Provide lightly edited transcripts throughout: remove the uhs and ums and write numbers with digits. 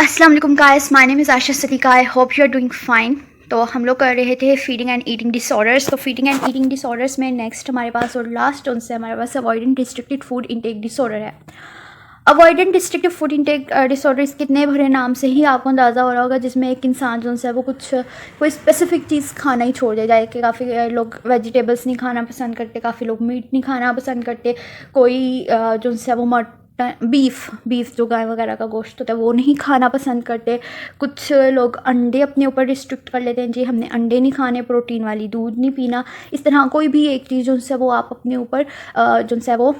अस्सलाम वालेकुम guys, my name is Asha Sadiqa. I hope you are doing fine. तो हम लोग कर रहे थे फीडिंग एंड ईटिंग डिसऑर्डर्स। तो फीडिंग एंड ईटिंग डिसऑर्डर्स में नेक्स्ट हमारे पास और लास्ट उनसे हमारे पास avoidant restricted food intake disorder है। Avoidant restrictive food intake disorder इसके इतने भरे नाम से ही आपको अंदाज़ा हो रहा होगा, जिसमें एक इंसान जो है वो कोई स्पेसिफिक चीज़ खाना ही छोड़ दे जाए कि काफ़ी लोग वेजिटेबल्स नहीं खाना पसंद करते, काफ़ी लोग मीट नहीं खाना पसंद करते, कोई जो है वो बीफ जो गाय वगैरह का गोश्त होता है वो नहीं खाना पसंद करते। कुछ लोग अंडे अपने ऊपर रिस्ट्रिक्ट कर लेते हैं, जी हमने अंडे नहीं खाने, प्रोटीन वाली दूध नहीं पीना। इस तरह कोई भी एक चीज़ जो है वो आप अपने ऊपर जो है वो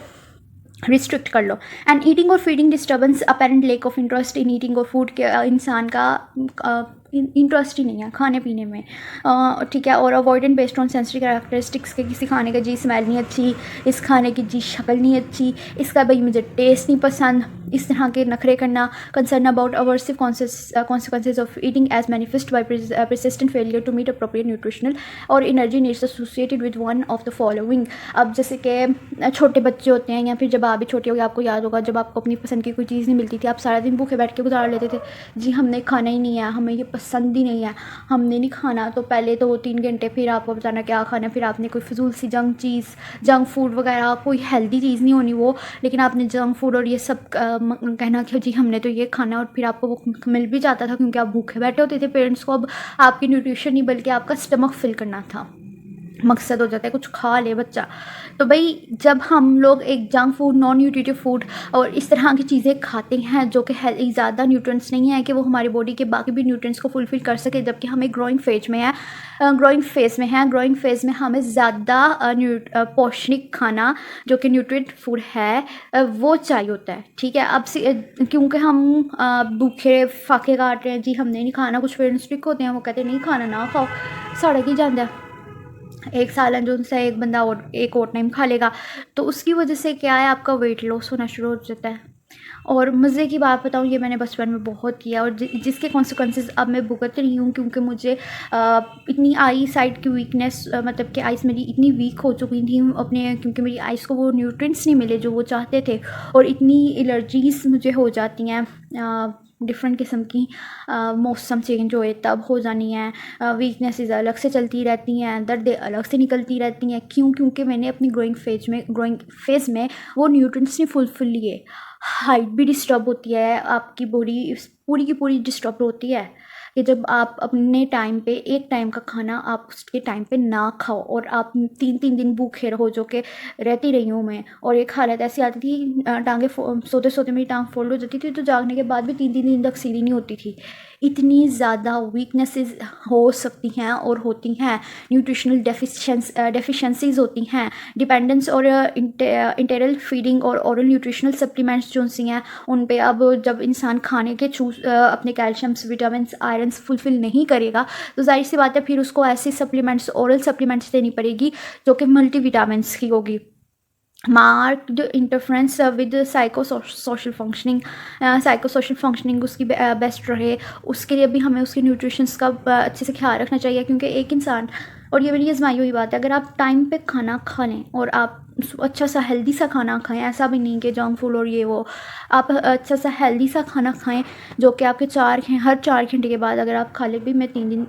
रिस्ट्रिक्ट कर लो। एंड ईटिंग और feeding disturbance, apparent lake of interest in eating और फूड के इंसान का इंटरेस्ट ही नहीं है खाने पीने में, ठीक है। और avoidant based on sensory characteristics के किसी खाने का जी स्मेल नहीं अच्छी, इस खाने की जी शक्ल नहीं अच्छी, इसका भाई मुझे टेस्ट नहीं पसंद, इस तरह के नखरे करना। Concern about aversive consequences of eating as manifest by persistent failure to meet appropriate nutritional और energy needs associated with one of the following. अब जैसे कि छोटे बच्चे होते हैं या फिर जब आप भी छोटे हो गए, आपको याद होगा जब आपको अपनी पसंद की कोई चीज़ नहीं मिलती थी, आप सारा दिन भूखे बैठ के गुजार लेते थे, जी हमने खाना ही नहीं है, हमें ये पसंद ही नहीं है, हमने नहीं खाना। तो पहले तो 3 घंटे फिर आपको बताना क्या खाना, फिर आपने कोई फजूल सी जंक फूड वगैरह, कोई हेल्दी चीज़ नहीं होनी वो, लेकिन आपने जंक फूड और ये सब कहना कि जी हमने तो ये खाना, और फिर आपको वो मिल भी जाता था क्योंकि आप भूखे बैठे होते थे। पेरेंट्स को अब आपकी न्यूट्रिशन नहीं बल्कि आपका स्टमक फिल करना था, मकसद हो जाता है कुछ खा ले बच्चा। तो भाई जब हम लोग एक junk food, non nutritive food और इस तरह की चीज़ें खाते हैं जो कि ज़्यादा न्यूट्रिएंट्स नहीं है कि वो हमारी बॉडी के बाकी भी न्यूट्रिएंट्स को फुलफिल कर सके, जबकि हमें ग्रोइंग फेज में है ग्रोइंग फेज में हमें ज़्यादा पौष्टिक खाना जो कि न्यूट्रिएंट फूड है वो चाहिए होता है, ठीक है। अब क्योंकि हम भूखे फाके काट रहे हैं, जी हमने नहीं खाना, कुछ पेरेंट्स स्ट्रिक्ट होते हैं, वो कहते हैं नहीं खाना ना खाओ, सड़क ही जाता है। एक साल जो उनसे एक बंदा और एक और टाइम खा लेगा, तो उसकी वजह से क्या है, आपका वेट लॉस होना शुरू हो जाता है। और मज़े की बात बताऊँ, ये मैंने बचपन में बहुत किया और जिसके कॉन्सिक्वेंसेस अब मैं भुगत रही हूँ, क्योंकि मुझे इतनी आई साइड की वीकनेस, मतलब कि आइज़ मेरी इतनी वीक हो चुकी थी अपने, क्योंकि मेरी आइज़ को वो न्यूट्रिएंट्स नहीं मिले जो वो चाहते थे, और इतनी एलर्जीज़ मुझे हो जाती हैं डिफरेंट किस्म की, मौसम चेंज होए तब हो जानी है, वीकनेसेस अलग से चलती रहती हैं, दर्दें अलग से निकलती रहती हैं। क्योंकि मैंने अपनी ग्रोइंग फेज़ में वो न्यूट्रिएंट्स नहीं फुलफिल लिए। हाइट भी डिस्टर्ब होती है, आपकी बॉडी पूरी की पूरी डिस्टर्ब होती है कि जब आप अपने टाइम पे एक टाइम का खाना आप उसके टाइम पे ना खाओ और आप 3 दिन भूखे रहो, जो कि रहती रही हूँ मैं। और एक हालत ऐसी आती थी, टांगे सोते सोते मेरी टांग फोल्ड हो जाती थी, तो जागने के बाद भी 3 दिन तक सीधी नहीं होती थी। इतनी ज़्यादा वीकनेसेस हो सकती हैं और होती हैं, न्यूट्रिशनल डेफिशिएंसीज होती हैं, डिपेंडेंस और इंटेरल फीडिंग और ओरल न्यूट्रिशनल सप्लीमेंट्स जो सी हैं उन पे अब जब इंसान खाने के अपने कैल्शियम्स, विटामिन्स, आयरन्स फुलफिल नहीं करेगा, तो जाहिर सी बात है फिर उसको ऐसी सप्लीमेंट्स, ओरल सप्लीमेंट्स देनी पड़ेगी जो कि मल्टीविटामिन्स की होगी। Marked interference with psychosocial functioning उसकी बेस्ट रहे, उसके लिए भी हमें उसके न्यूट्रिशंस का अच्छे से ख्याल रखना चाहिए। क्योंकि एक इंसान, और ये मेरी आजमाई हुई बात है, अगर आप टाइम पे खाना खा लें और आप अच्छा सा हेल्दी सा खाना खाएं, ऐसा भी नहीं कि जंक फूड और ये वो, आप अच्छा सा हेल्दी सा खाना खाएं जो कि आपके हर 4 घंटे के बाद अगर आप खा ले भी, मैं 3 दिन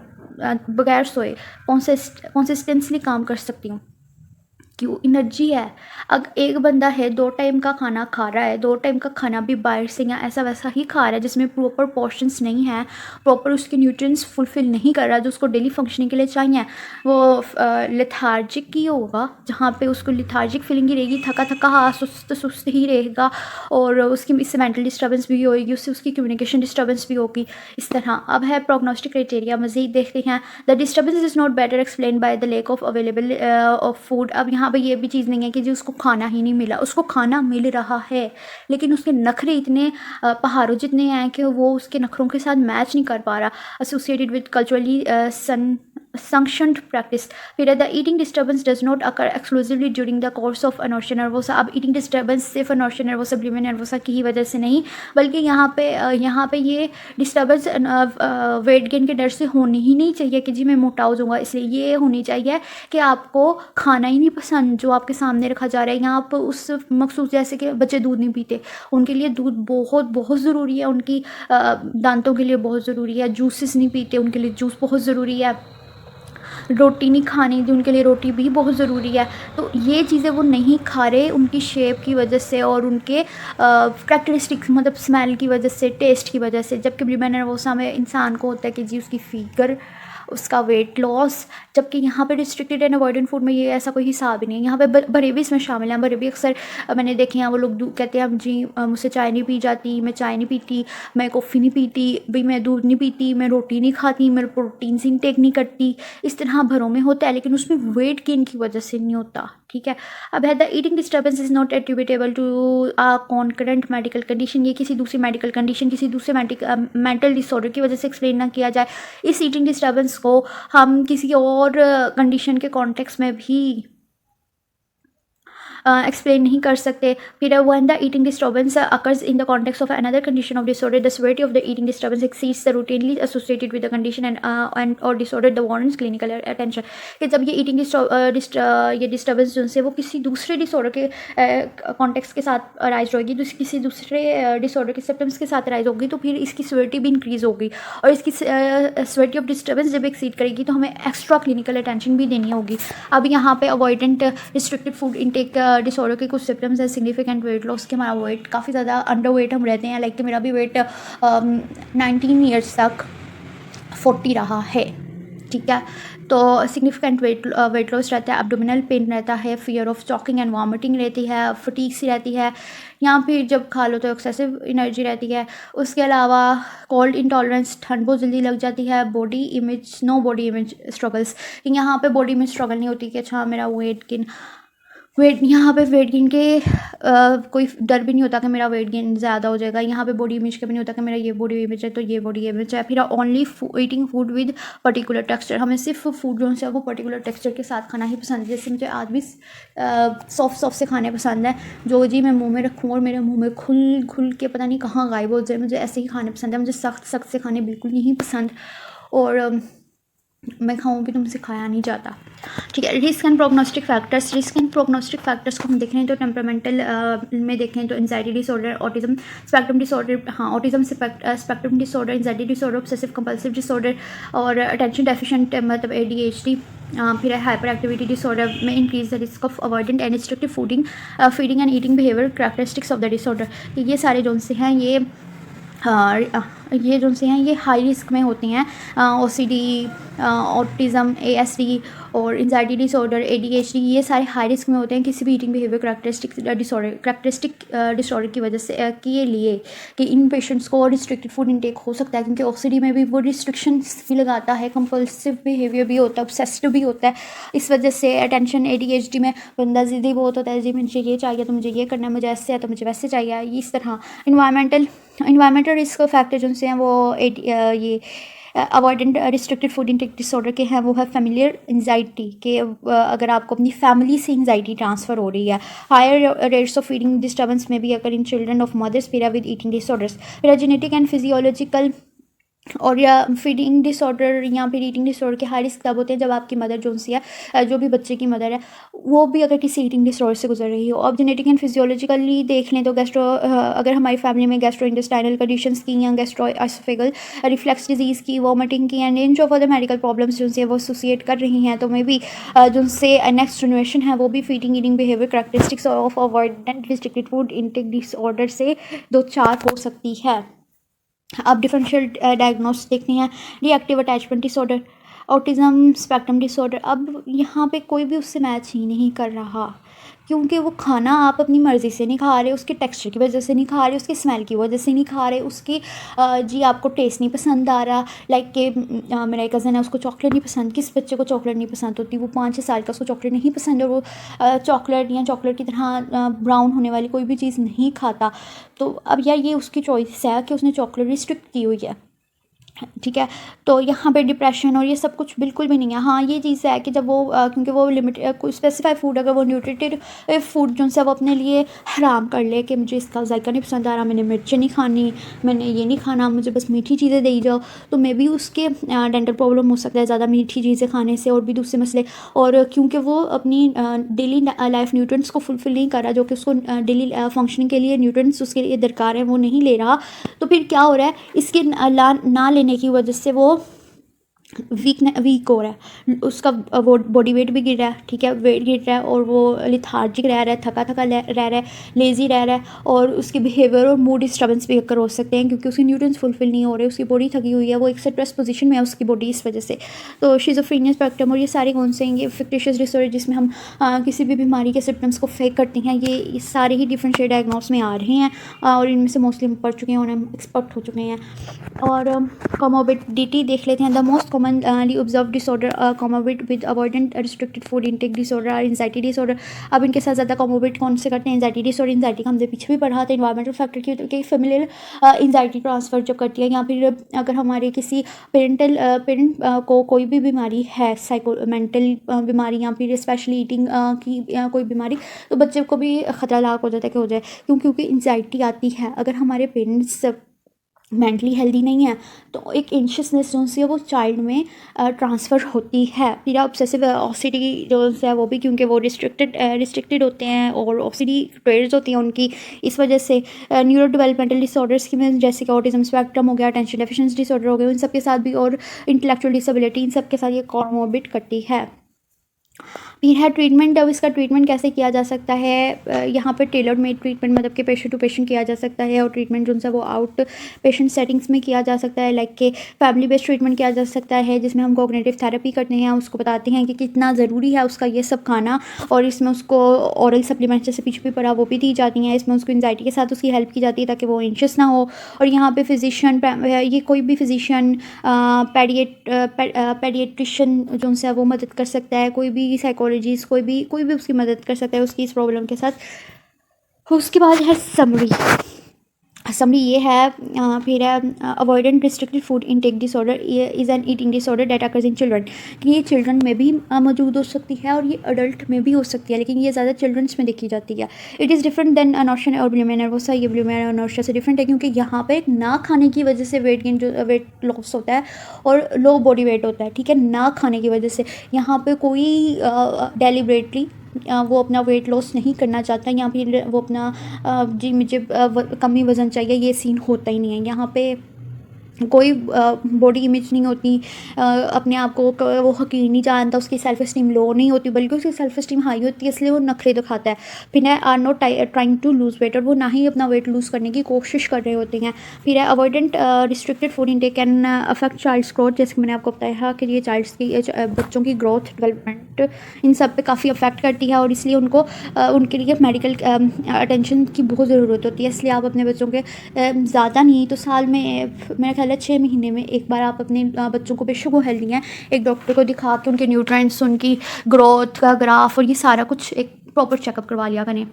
बगैर सोए कंसिस्टेंटली काम कर सकती हूँ। क्यों? एनर्जी है। अगर एक बंदा है 2 टाइम का खाना खा रहा है, 2 टाइम का खाना भी बाहर से या ऐसा वैसा ही खा रहा है जिसमें प्रॉपर पोर्शंस नहीं है, प्रॉपर उसके न्यूट्रिएंट्स फुलफिल नहीं कर रहा जो उसको डेली फंक्शनिंग के लिए चाहिए, वो लेथार्जिक ही होगा, जहाँ पे उसको लेथार्जिक फीलिंग ही रहेगी, थका थका हाँ सुस्त ही रहेगा, और उसकी इससे मेंटल डिस्टर्बेंस भी होगी, उससे उसकी कम्युनिकेशन डिस्टर्बेंस भी होगी। इस तरह अब है प्रोग्नोस्टिक क्राइटेरिया, मज़ीद देखते हैं। The disturbance is not better explain by the lake of available of food. अब यहाँ पर ये भी चीज़ नहीं है कि जी उसको खाना ही नहीं मिला, उसको खाना मिल रहा है लेकिन उसके नखरे इतने पहाड़ों जितने हैं कि वो उसके नखरों के साथ मैच नहीं कर पा रहा। Associated with culturally sanctioned practice. फिर the eating disturbance does not occur exclusively during the course of anorexia nervosa. अब eating disturbance सिर्फ anorexia nervosa bulimia nervosa की ही वजह से नहीं, बल्कि यहाँ पे ये डिस्टर्बेंस वेट गेन के डर से होनी ही नहीं चाहिए कि जी मैं मोटा हो जाऊँगा, इसलिए ये होनी चाहिए कि आपको खाना ही नहीं पसंद जो आपके सामने रखा जा रहा है। यहाँ पर उस मखसूस, जैसे कि बच्चे दूध नहीं पीते, उनके लिए दूध बहुत बहुत ज़रूरी है, उनकी दांतों के लिए बहुत ज़रूरी है। जूसेस नहीं पीते, उनके लिए जूस बहुत ज़रूरी है। रोटी नहीं खानी थी, उनके लिए रोटी भी बहुत ज़रूरी है। तो ये चीज़ें वो नहीं खा रहे उनकी शेप की वजह से और उनके करैक्टरिस्टिक्स, मतलब स्मेल की वजह से, टेस्ट की वजह से। जबकि बुलिमिया नर्वोसा में इंसान को होता है कि जी उसकी फिगर, उसका वेट लॉस, जबकि यहाँ पे रिस्ट्रिक्टेड एंड अवॉइडेंट फूड में ये ऐसा कोई हिसाब ही नहीं है। यहाँ पे बड़े भी इसमें शामिल हैं। बड़े भी अक्सर मैंने देखे हैं, वो लोग कहते हैं जी मुझसे चाय नहीं पी जाती, मैं चाय नहीं पीती, मैं कॉफ़ी नहीं पीती, भाई मैं दूध नहीं पीती, मैं रोटी नहीं खाती, मैं प्रोटीन से इंटेक नहीं करती। इस तरह भरों में होता है, लेकिन उसमें वेट गेन की वजह से नहीं होता। ठीक है। अब है the eating disturbance is not attributable to a concurrent medical condition. ये किसी दूसरी मेडिकल कंडीशन, किसी दूसरे मेंटल डिसऑर्डर की वजह से एक्सप्लेन ना किया जाए। इस ईटिंग डिस्टर्बेंस को हम किसी और कंडीशन के कॉन्टेक्स्ट में भी एक्सप्लेन नहीं कर सकते। फिर when the eating disturbance occurs in the context of another condition of disorder, the severity of the eating disturbance exceeds the routinely associated with the condition and और disorder the warrants clinical attention. कि जब ये eating ये disturbance जो है वो किसी दूसरे डिसऑर्डर के कॉन्टेक्स्ट के साथ अराइज होगी, तो किसी दूसरे डिसऑर्डर के सिम्टम्स के साथ अराइज होगी, तो फिर इसकी सेवेरिटी भी इंक्रीज़ होगी। और इसकी सेवेरिटी ऑफ डिस्टर्बेंस जब एक्सीड करेगी तो हमें एक्स्ट्रा क्लिनिकल अटेंशन भी देनी होगी। अब यहाँ पे avoidant restricted food intake disorder के कुछ सिम्टम्स है। सिग्निफिकेंट वेट लॉस, के हमारा वेट काफ़ी ज़्यादा अंडर वेट हम रहते हैं। लाइक कि मेरा भी वेट 19 ईयर्स तक 40 रहा है। ठीक है। तो सिग्निफिकेंट वेट लॉस रहता है, एब्डोमिनल पेन रहता है, fear of choking and vomiting रहती है, फटीग सी रहती है, यहाँ फिर जब खा लो तो एक्सेसिव एनर्जी रहती है। उसके अलावा कोल्ड इंटॉलरेंस, ठंड बहुत जल्दी लग जाती है। Body image, no body image struggles, यहाँ पे बॉडी इमेज स्ट्रगल नहीं होती कि अच्छा मेरा यहाँ पे वेट गेन के कोई डर भी नहीं होता कि मेरा वेट गेन ज़्यादा हो जाएगा। यहाँ पे बॉडी इमेज का भी नहीं होता कि मेरा ये बॉडी इमेज है तो ये बॉडी इमेज है। फिर only eating food with particular texture, हमें सिर्फ फूड जो है वो पर्टिकुलर टेक्सचर के साथ खाना ही पसंद है। जैसे मुझे आज भी सॉफ्ट से खाने पसंद है, जो जी मैं मुँह में रखूँ और मेरे मुँह में खुल के पता नहीं कहाँ गायब हो जाए, मुझे ऐसे ही खाने पसंद है। मुझे सख्त से खाने बिल्कुल नहीं पसंद, और मैं खाऊँ भी तो मुझसे खाया नहीं जाता। ठीक है। Risk and prognostic factors, risk and prognostic factors को हम देखें तो टेम्परामेंटल में देखें तो anxiety disorder, autism spectrum disorder, हाँ autism spectrum disorder, anxiety disorder, obsessive compulsive disorder और अटेंशन डेफिशिएंट मतलब ADHD। फिर हाइपर एक्टिविटी डिसऑर्डर में increase the risk of avoidant and restrictive feeding and eating behaviour characteristics of the disorder. ये सारे जो से हैं ये जो से हैं ये हाई रिस्क में होती हैं। OCD, ऑटिज़म, ASD और एंजाइटी डिसऑर्डर, ADHD, ये सारे हाई रिस्क में होते हैं किसी भी ईटिंग बिहेवियर कैरेक्टरिस्टिक डिसऑर्डर की वजह से के लिए कि इन पेशेंट्स को रिस्ट्रिक्टेड फूड इंटेक हो सकता है, क्योंकि OCD में भी वो रिस्ट्रिक्शंस भी लगाता है, कंपल्सिव बिहेवियर भी होता है, ऑब्सेसिव भी होता है। इस वजह से अटेंशन ADHD में बंदा ज़िद्दी बहुत होता है, जी मुझे ये चाहिए तो मुझे ये करना है, मुझे ऐसे है तो मुझे वैसे चाहिए। इस तरह इन्वायरमेंटल रिस्क फैक्टर जो से हैं वो ये avoidant restricted food intake disorder के हैं, वो है फैमिलियर एंजाइटी के अगर आपको अपनी फैमिली से एंजाइटी ट्रांसफ़र हो रही है। Higher rates of feeding disturbance में भी अगर इन चिल्ड्रन ऑफ मदर्स पीरा विद ईटिंग डिसऑर्डर्स। फिर जेनेटिक एंड फिजियोलॉजिकल और या फीडिंग डिसऑर्डर या फिर ईटिंग डिसऑर्डर के हाई रिस्क तब होते हैं जब आपकी मदर जो सी है, जो भी बच्चे की मदर है, वो भी अगर किसी ईटिंग डिसऑर्डर से गुजर रही हो। अब जेनेटिक एंड फिजियोलॉजिकली देख लें तो अगर हमारी फैमिली में गैस्ट्रो इंटेस्टाइनल कंडीशंस की या गैस्ट्रो एसोफेगल रिफ्लक्स डिजीज़ की, वॉमिटिंग की and range of other medical problems जो से वो एसोसिएट कर रही हैं, तो मे भी जो से नेक्स्ट जनरेशन है वो भी feeding eating behaviour characteristics of avoidant restricted food intake disorder से 2-4 हो सकती है। अब डिफरेंशियल डायग्नोस देखते हैं। Reactive attachment disorder, autism spectrum disorder. अब यहाँ पे कोई भी उससे मैच ही नहीं कर रहा, क्योंकि वो खाना आप अपनी मर्ज़ी से नहीं खा रहे, उसके टेक्सचर की वजह से नहीं खा रहे, उसकी स्मेल की वजह से नहीं खा रहे, उसकी जी आपको टेस्ट नहीं पसंद आ रहा। लाइक कि मेरा एक कज़न है, उसको चॉकलेट नहीं पसंद। किस बच्चे को चॉकलेट नहीं पसंद होती? वो 5-6 साल का, उसको चॉकलेट नहीं पसंद और वो चॉकलेट या चॉकलेट की तरह ब्राउन होने वाली कोई भी चीज़ नहीं खाता। तो अब यार ये उसकी चॉइस है कि उसने चॉकलेट रिस्ट्रिक्ट की हुई है। ठीक है। तो यहाँ पे डिप्रेशन और ये सब कुछ बिल्कुल भी नहीं है। हाँ, ये चीज़ है कि जब वो क्योंकि वो कोई स्पेसिफाइड फूड, अगर वो न्यूट्रिटिव फूड जो है वो अपने लिए हराम कर ले कि मुझे इसका जायका नहीं पसंद आ रहा, मैंने मिर्च नहीं खानी, मैंने ये नहीं खाना, मुझे बस मीठी चीज़ें दे जाओ, तो मे बी उसके डेंटल प्रॉब्लम हो सकता है ज़्यादा मीठी चीज़ें खाने से, और भी दूसरे मसले। और क्योंकि वो अपनी डेली लाइफ न्यूट्रिएंट्स को फुलफ़िल नहीं कर रहा, जो कि उसको डेली फंक्शनिंग के लिए न्यूट्रिएंट्स उसके लिए दरकार है, वो नहीं ले रहा, तो फिर क्या हो रहा है, इसके ना लेने की वजह से वो वीक हो रहा है, उसका वो बॉडी वेट भी गिर रहा है, ठीक है, वेट गिर रहा है, और वो लिथार्जिक रह रहा है, थका थका रह रहा है, लेज़ी रह रहा है, और उसके बिहेवियर और मूड डिस्टर्बेंस भी अक्कर हो सकते हैं, क्योंकि उसके न्यूट्रिएंट्स फुलफिल नहीं हो रहे, उसकी बॉडी थकी हुई है, वो एक स्ट्रेस पोजीशन में है उसकी बॉडी इस वजह से। तो शिज़ोफ्रेनिया स्पेक्ट्रम और ये सारे कौन से हैं, ये फिक्टिशियस डिसऑर्डर जिसमें हम किसी भी बीमारी के सिम्टम्स को फेक करते हैं, ये सारे ही डिफरेंशिएट डायग्नोस में आ रहे हैं, और इनमें से मोस्टली हम पढ़ चुके हैं और हम एक्सपर्ट हो चुके हैं। और कोमोर्बिडिटी देख लेते हैं। The most commonly observe disorder comorbid with avoidant restricted food intake disorder और एंजाइटी डिसऑर्डर। अब इनके साथ ज़्यादा कोमोर्बिड कौन से करते हैं, एंजाइटी डिसऑर्डर। एंजाइटी का हमने पीछे भी पढ़ा था, इन्वायरमेंटल फैक्टर की फेमिलियल एंजाइटी ट्रांसफर जब करती है, या फिर अगर हमारे किसी पेरेंट को कोई भी बीमारी है, मेंटल बीमारी या फिर स्पेशली ईटिंग की कोई बीमारी, तो बच्चे को भी खतरा लाक हो जाता है कि हो जाए, क्योंकि एंजाइटी आती है अगर हमारे पेरेंट्स मेंटली हेल्दी नहीं है, तो एक एंशियसनेस जो है वो चाइल्ड में ट्रांसफ़र होती है। फिर ऑब्सेसिव ऑसिटी जो है वो भी, क्योंकि वो रिस्ट्रिक्टेड होते हैं और ऑसिटी ट्रेड्स होती हैं उनकी, इस वजह से न्यूरो डेवलपमेंटल डिसऑर्डर्स की में जैसे कि ऑटिज्म स्पेक्ट्रम हो गया, अटेंशन डेफिशिएंसी डिसऑर्डर हो गया, उन सब के साथ भी, और इंटेलेक्चुअल डिसेबिलिटी, इन सब के साथ ये कोमोर्बिड करती है। फिर है ट्रीटमेंट। अब इसका ट्रीटमेंट कैसे किया जा सकता है, यहाँ पर टेलर्ड मेड ट्रीटमेंट मतलब कि पेशेंट टू पेशेंट किया जा सकता है, और ट्रीटमेंट जो है वो आउट पेशेंट सेटिंग्स में किया जा सकता है, लाइक के फैमिली बेस्ड ट्रीटमेंट किया जा सकता है, जिसमें हम कॉग्निटिव थेरेपी करते हैं, उसको बताते हैं कि कितना ज़रूरी है उसका ये सब खाना, और इसमें उसको ऑरल सप्लीमेंट्स जैसे पीछे भी पड़ा वो भी दी जाती हैं, इसमें उसको एंजाइटी के साथ उसकी हेल्प की जाती है ताकि वो एंशियस ना हो। और यहाँ पे फिजिशियन, ये कोई भी फिजिशियन, पेडिएट्रिशियन जो है वो मदद कर सकता है, कोई भी साइकोलॉजिस्ट, कोई भी उसकी मदद कर सकता है उसकी इस प्रॉब्लम के साथ। उसके बाद है समरी ये है, फिर है avoidant restricted food intake disorder is an eating disorder date occurs in children. ये चिल्ड्रन में भी मौजूद हो सकती है और ये अडल्ट में भी हो सकती है, लेकिन ये ज़्यादा चिल्ड्रंस में देखी जाती है। इट इज़ डिफरेंट देन अनॉर्शिया और बुलिमिया नर्वोसा। ये बुलिमिया और अनॉर्शिया से डिफरेंट है, क्योंकि यहाँ पे ना खाने की वजह से वेट गेन जो वेट लॉस होता है और लो बॉडी वेट होता है, ठीक है, ना खाने की वजह से। यहाँ पे कोई डेलिब्रेटली वो अपना वेट लॉस नहीं करना चाहता, या फिर वो अपना जी मुझे कम ही वज़न चाहिए, ये सीन होता ही नहीं है। यहाँ पे कोई बॉडी इमेज नहीं होती, अपने आप को वो हकीर नहीं जानता, उसकी सेल्फ इस्टीम लो नहीं होती, बल्कि उसकी सेल्फ इस्टीम हाई होती है, इसलिए वो नखरे दिखाता है। फिर है are not trying to lose weight, और वो ना ही अपना वेट लूज़ करने की कोशिश कर रहे होते हैं। फिर है avoidant restricted food intake can affect child's growth, जैसे कि मैंने आपको बताया कि ये चाइल्ड्स की बच्चों की ग्रोथ डेवलपमेंट इन सब पे काफ़ी अफेक्ट करती है, और इसलिए उनको उनके लिए मेडिकल अटेंशन की बहुत ज़रूरत होती है। इसलिए आप अपने बच्चों के ज़्यादा नहीं तो साल में मेरा ख्याल है 6 महीने में एक बार आप अपने बच्चों को, बेशक वो हेल्दी हैं, एक डॉक्टर को दिखा के उनके न्यूट्रिएंट्स, उनकी ग्रोथ का ग्राफ और ये सारा कुछ एक प्रॉपर चेकअप करवा लिया करें।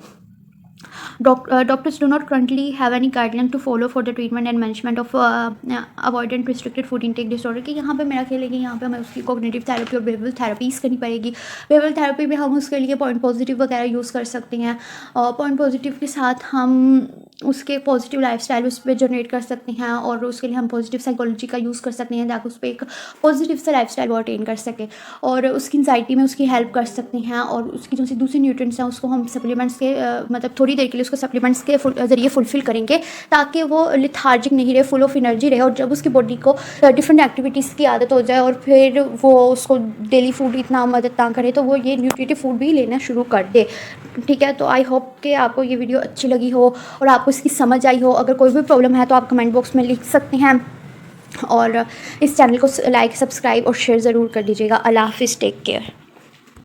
Doctors do not currently have any guideline to follow for the treatment and management of avoidant restricted food intake disorder। कि यहाँ पे मेरा ख्याल है कि यहाँ पे हमें उसकी कॉग्निटिव थेरेपी और बिहेवियरल थेरेपीज़ करनी पड़ेगी। बिहेवियरल थेरेपी में हम उसके लिए पॉइंट पॉजिटिव वगैरह यूज़ कर सकते हैं, और पॉइंट पॉजिटिव के साथ हम उसके पॉजिटिव लाइफस्टाइल उस पर जनरेट कर सकते हैं, और उसके लिए हम पॉजिटिव साइकोलॉजी का यूज़ कर सकते हैं ताकि उस पर एक पॉजिटिव सा लाइफस्टाइल वो अटेन कर सके, और उसकी एंजाइटी में उसकी हेल्प कर सकते हैं। और उसकी जो सी दूसरी न्यूट्रिएंट्स हैं उसको हम सप्लीमेंट्स के मतलब थोड़ी देर के लिए उसको सप्लीमेंट्स के ज़रिए फुलफ़िल करेंगे, ताकि वो लिथार्जिक नहीं रहे, फुल ऑफ एनर्जी रहे, और जब उसकी बॉडी को डिफरेंट एक्टिविटीज़ की आदत हो जाए और फिर वो उसको डेली फूड इतना मदद ना करे, तो वो ये न्यूट्रिटिव फूड भी लेना शुरू कर दे, ठीक है। तो आई होप कि आपको ये वीडियो अच्छी लगी हो और आपको इसकी समझ आई हो। अगर कोई भी प्रॉब्लम है तो आप कमेंट बॉक्स में लिख सकते हैं, और इस चैनल को लाइक, सब्सक्राइब और शेयर ज़रूर कर दीजिएगा। अल्लाह हाफिज़, टेक केयर।